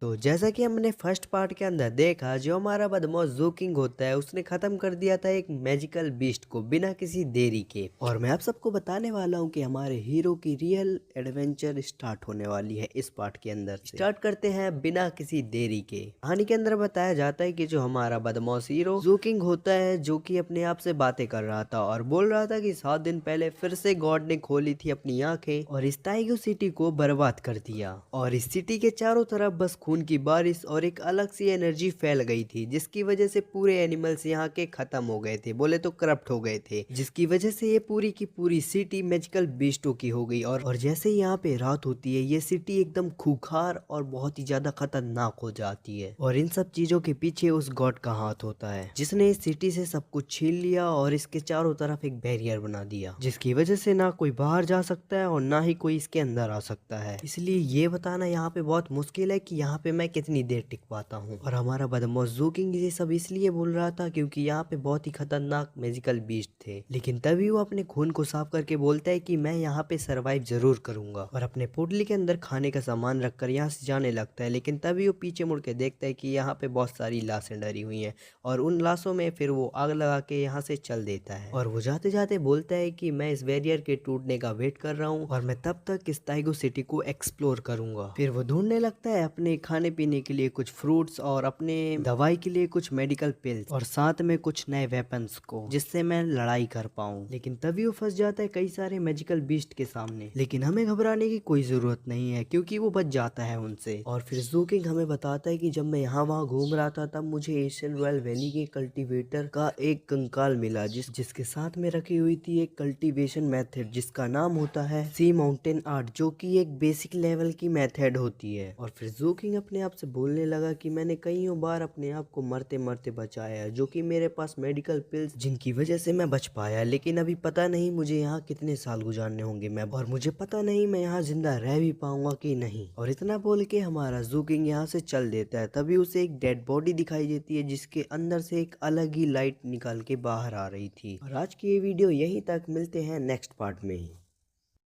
तो जैसा कि हमने फर्स्ट पार्ट के अंदर देखा, जो हमारा बदमाश ज़ू किंग होता है उसने ख़त्म कर दिया था एक मैजिकल बीस्ट को बिना किसी देरी के। और मैं आप सबको बताने वाला हूं कि हमारे हीरो की रियल एडवेंचर स्टार्ट होने वाली है इस पार्ट के अंदर। स्टार्ट करते हैं बिना किसी देरी के। कहानी के अंदर बताया जाता है कि जो हमारा बदमाश हीरो ज़ू किंग होता है, जो कि अपने आप से बातें कर रहा था और बोल रहा था कि 7 दिन पहले फिर से गॉड ने खोली थी अपनी आंखें और इस टाइगो सिटी को बर्बाद कर दिया। और इस सिटी के चारों तरफ बस खून की बारिश और एक अलग सी एनर्जी फैल गई थी, जिसकी वजह से पूरे एनिमल्स यहाँ के खत्म हो गए थे, बोले तो करप्ट हो गए थे, जिसकी वजह से ये पूरी की पूरी सिटी मैजिकल बीस्टों की हो गई। और जैसे यहाँ पे रात होती है, ये सिटी एकदम खूंखार और बहुत ही ज्यादा खतरनाक हो जाती है। और इन सब चीजों के पीछे उस गॉड का हाथ होता है, जिसने इस सिटी से सब कुछ छीन लिया और इसके चारों तरफ एक बैरियर बना दिया, जिसकी वजह से ना कोई बाहर जा सकता है और ना ही कोई इसके अंदर आ सकता है। इसलिए ये बताना यहाँ पे बहुत मुश्किल है कि यहाँ पे मैं कितनी देर टिक पाता हूँ। और हमारा बदमाश ज़ू किंग ये सब इसलिए बोल रहा था क्योंकि यहाँ पे बहुत ही खतरनाक मैजिकल बीस्ट थे। लेकिन तभी वो अपने खून को साफ करके बोलता है कि मैं यहाँ पे सरवाइव जरूर करूंगा, और अपने पोटली के अंदर खाने का सामान रखकर यहाँ से जाने लगता है। लेकिन तभी वो पीछे मुड़ के देखता है कि यहाँ पे बहुत सारी लाशें डरी हुई हैं, और उन लाशों में फिर वो आग लगा के यहाँ से चल देता है। और वो जाते जाते बोलता है कि मैं इस बैरियर के टूटने का वेट कर रहा हूँ और मैं तब तक इस टाइगो सिटी को एक्सप्लोर करूंगा। फिर वो ढूंढने लगता है अपने खाने पीने के लिए कुछ फ्रूट्स और अपने दवाई के लिए कुछ मेडिकल पिल्स और साथ में कुछ नए वेपन्स को, जिससे मैं लड़ाई कर पाऊं। लेकिन तभी वो फंस जाता है कई सारे मैजिकल बीस्ट के सामने। लेकिन हमें घबराने की कोई जरूरत नहीं है, क्योंकि वो बच जाता है उनसे। और फिर ज़ू किंग हमें बताता है कि जब मैं यहाँ वहाँ घूम रहा था, तब मुझे एशियन रॉयल वैली के कल्टीवेटर का एक कंकाल मिला, जिसके साथ में रखी हुई थी एक कल्टीवेशन मेथड, जिसका नाम होता है सी माउंटेन आर्ट, जो कि एक बेसिक लेवल की मेथड होती है। और फिर ज़ू किंग अपने आप से बोलने लगा कि मैंने कईयों बार अपने आप को मरते मरते बचाया है, जो कि मेरे पास मेडिकल पिल्स जिनकी वजह से मैं बच पाया। लेकिन अभी पता नहीं मुझे यहाँ कितने साल गुजारने होंगे मैं, और मुझे पता नहीं मैं यहाँ जिंदा रह भी पाऊंगा कि नहीं। और इतना बोल के हमारा ज़ू किंग यहाँ से चल देता है। तभी उसे एक डेड बॉडी दिखाई देती है, जिसके अंदर से एक अलग ही लाइट निकाल के बाहर आ रही थी। और आज की ये वीडियो यहीं तक, मिलते हैं नेक्स्ट पार्ट में ही।